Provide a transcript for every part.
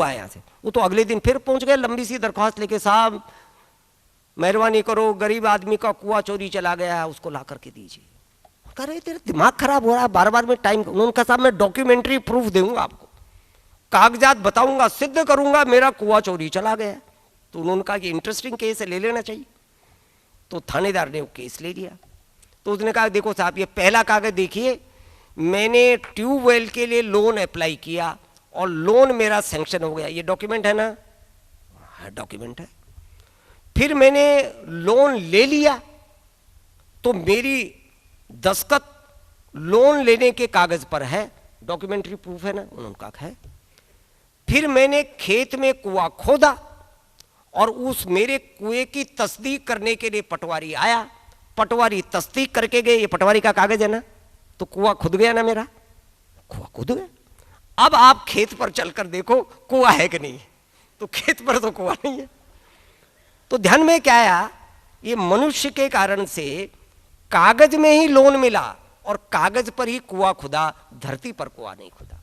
हुआ है यहाँ से। वो तो अगले दिन फिर पहुंच गए लंबी सी दरख्वास्त लेके, साहब मेहरबानी करो, गरीब आदमी का कुआं चोरी चला गया है, उसको ला करके दीजिए। कह रहे तेरा दिमाग खराब हो रहा है, बार बार में टाइम। उन्होंने कहा साहब मैं डॉक्यूमेंट्री प्रूफ दूंगा आपको, कागजात बताऊंगा, सिद्ध करूंगा मेरा कुआं चोरी चला गया। तो उन्होंने कहा कि इंटरेस्टिंग केस है, ले लेना चाहिए। तो थानेदार ने वो केस ले लिया। तो उसने कहा देखो साहब ये पहला कागज देखिए, मैंने ट्यूबवेल के लिए लोन अप्लाई किया और लोन मेरा सैंक्शन हो गया, ये डॉक्यूमेंट है ना? हाँ डॉक्यूमेंट है। फिर मैंने लोन ले लिया तो मेरी दस्तखत लोन लेने के कागज पर है, डॉक्यूमेंट्री प्रूफ है ना? उन्होंने कहा है। फिर मैंने खेत में कुआं खोदा और उस मेरे कुएं की तस्दीक करने के लिए पटवारी आया, पटवारी तस्दीक करके गए, ये पटवारी का कागज है ना? तो कुआं खुद गया ना मेरा, कुआं खुद गया। अब आप खेत पर चलकर देखो कुआं है कि नहीं, तो खेत पर तो कुआं नहीं है। तो ध्यान में क्या आया, ये मनुष्य के कारण से कागज में ही लोन मिला और कागज पर ही कुआं खुदा, धरती पर कुआं नहीं खुदा।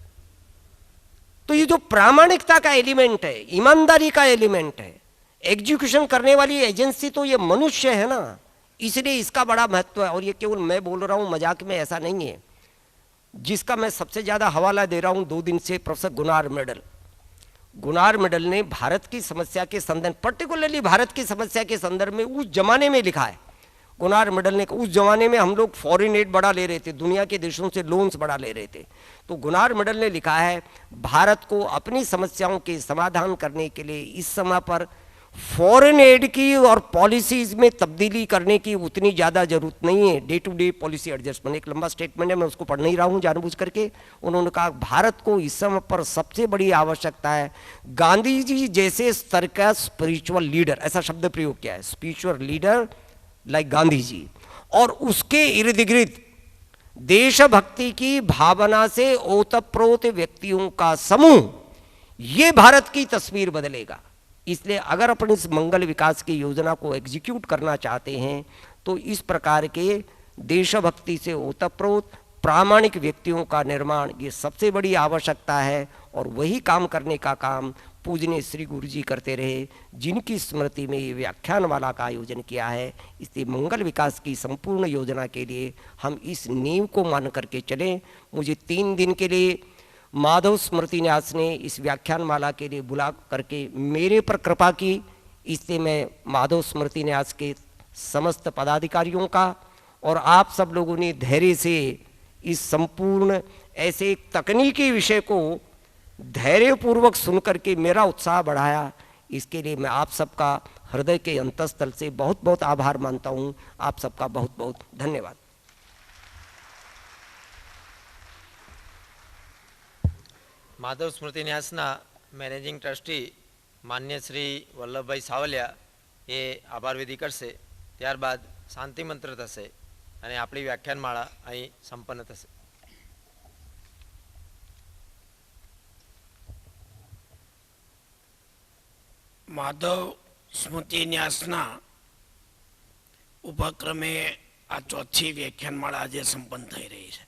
तो ये जो प्रामाणिकता का एलिमेंट है, ईमानदारी का एलिमेंट है, एग्जीक्यूशन करने वाली एजेंसी तो ये मनुष्य है ना, इसलिए इसका बड़ा महत्व है। और ये केवल मैं बोल रहा हूं मजाक में, ऐसा नहीं है। जिसका मैं सबसे ज्यादा हवाला दे रहा हूं 2 दिन से, professor Gunnar medal. Gunnar medal ने भारत की समस्या के संदर्भ, पर्टिकुलरली भारत की समस्या के संदर्भ में उस जमाने में लिखा है। गुनार मेडल ने, उस जमाने में हम लोग फॉरेन एड बड़ा ले रहे थे, दुनिया के देशों से लोन्स बड़ा ले रहे थे। तो गुनार मेडल ने लिखा है भारत को अपनी समस्याओं के समाधान करने के लिए इस समय पर फॉरेन एड की और पॉलिसीज में तब्दीली करने की उतनी ज़्यादा जरूरत नहीं है, day to day policy adjustment. एक लंबा स्टेटमेंट है, मैं उसको पढ़ नहीं रहा हूँ जानबूझ करके। उन्होंने कहा भारत को इस समय पर सबसे बड़ी आवश्यकता है गांधी जी जैसे स्तर का स्पिरिचुअल लीडर, ऐसा शब्द प्रयोग किया है, spiritual leader like Gandhi ji, और उसके इर्द गिर्द देशभक्ति की भावना से ओतप्रोत व्यक्तियों का समूह, ये भारत की तस्वीर बदलेगा। इसलिए अगर अपन इस मंगल विकास की योजना को एग्जीक्यूट करना चाहते हैं तो इस प्रकार के देशभक्ति से ओतप्रोत प्रामाणिक व्यक्तियों का निर्माण ये सबसे बड़ी आवश्यकता है। और वही काम करने का काम पूजनीय श्री गुरु जी करते रहे, जिनकी स्मृति में ये व्याख्यानमाला का आयोजन किया है। इसलिए मंगल विकास की संपूर्ण योजना के लिए हम इस नींव को मान करके चलें। मुझे 3 दिन के लिए माधव स्मृति न्यास ने इस व्याख्यानमाला के लिए बुला करके मेरे पर कृपा की, इसलिए मैं माधव स्मृति न्यास के समस्त पदाधिकारियों का और आप सब लोगों ने धैर्य से इस संपूर्ण ऐसे एक तकनीकी विषय को धैर्यपूर्वक सुन करके मेरा उत्साह बढ़ाया, इसके लिए मैं आप सबका हृदय के अंतस्थल से बहुत बहुत आभार मानता हूँ। आप सबका बहुत बहुत धन्यवाद। माधव स्मृति न्यासना मैनेजिंग ट्रस्टी मान्य श्री वल्लभभाई सावलिया ये आभार विधि करशे, त्यारबाद शांति मंत्र थशे અને આપણી વ્યાખ્યાનમાળા અહીં સંપન્ન થશે। माधव स्मृति न्यासना उपक्रमे आ 4थी व्याख्यानमाळा आज संपन्न थई रही है।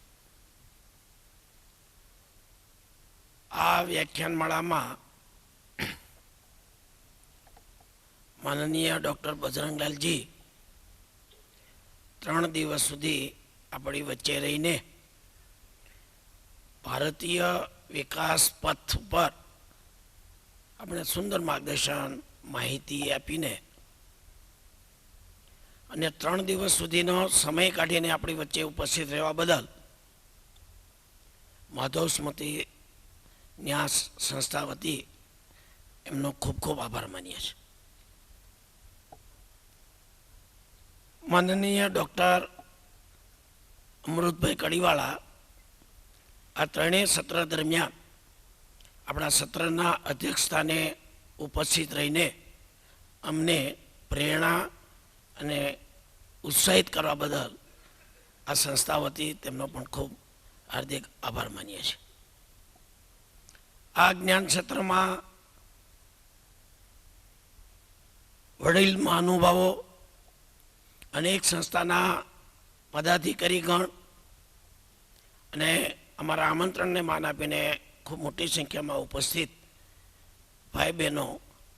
आ व्याख्यानमाळामां माननीय डॉक्टर बजरंगलाल जी 3 દિવસ सुधी अपनी वच्चे रहीने भारतीय विकास पथ पर अपने सुंदर मार्गदर्शन माहिती आपीने अने 3 દિવસ सुधीनो समय काढीने अपनी वच्चे उपस्थित रहवा बदल माधव स्मृति न्यास संस्था वती एमनो खूब खूब आभार मानीए छे। माननीय डॉक्टर अमृतभाई कड़ीवाला आ 3 सत्र दरमियान अपना सत्रना अध्यक्ष स्थाने उपस्थित रहीने अमने प्रेरणा अने उत्साहित करवा बदल आ संस्था वती तेमनो पण खूब हार्दिक आभार मानीए छे। आ ज्ञान क्षेत्र में वडील महानुभावों अनेक संस्थाना पदाधिकारीगण अने अमारा आमंत्रण ने मान आपीने खूब मोटी संख्या में उपस्थित ભાઈ બહેનો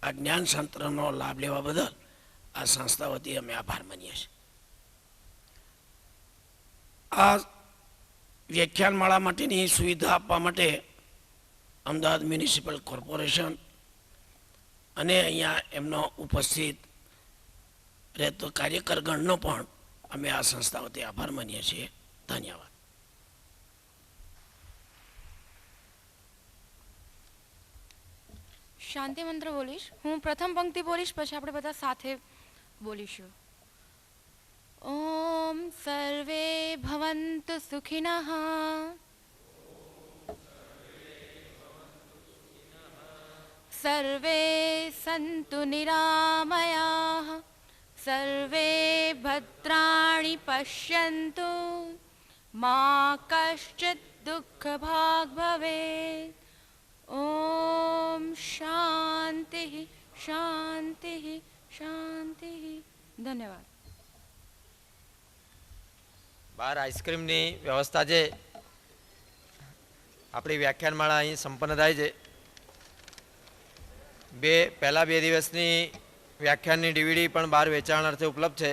આ જ્ઞાન સંત્રનો લાભ લેવા બદલ આ સંસ્થા વતી અમે આભાર માનીએ છીએ. આ વ્યાખ્યાનમાળા માટેની સુવિધા આપવા માટે અમદાવાદ મ્યુનિસિપલ કોર્પોરેશન અને અહીંયા એમનો ઉપસ્થિત રહેતો કાર્યકરગણનો પણ અમે આ સંસ્થા વતી આભાર માનીએ છીએ. ધન્યવાદ. શાંતિ મંત્ર બોલીશ. હું પ્રથમ પંક્તિ બોલીશ, પછી આપણે બધા સાથે બોલીશું. ઓમ સર્વે ભવન્તુ સુખિનઃ સર્વે સંતુ નિરામયાઃ સર્વે ભદ્રાણિ પશ્યન્તુ મા કશ્ચિત દુઃખ ભાગ ભવેત. ઓમ શાંતિ શાંતિ શાંતિ. ધન્યવાદ. બહાર આઈસ્ક્રીમની વ્યવસ્થા છે. આપણી વ્યાખ્યાનમાળા અહીં સંપન્ન થાય છે. પહેલા 2 દિવસની વ્યાખ્યાનની ડીવીડી પણ બહાર વેચાણ અર્થે ઉપલબ્ધ છે.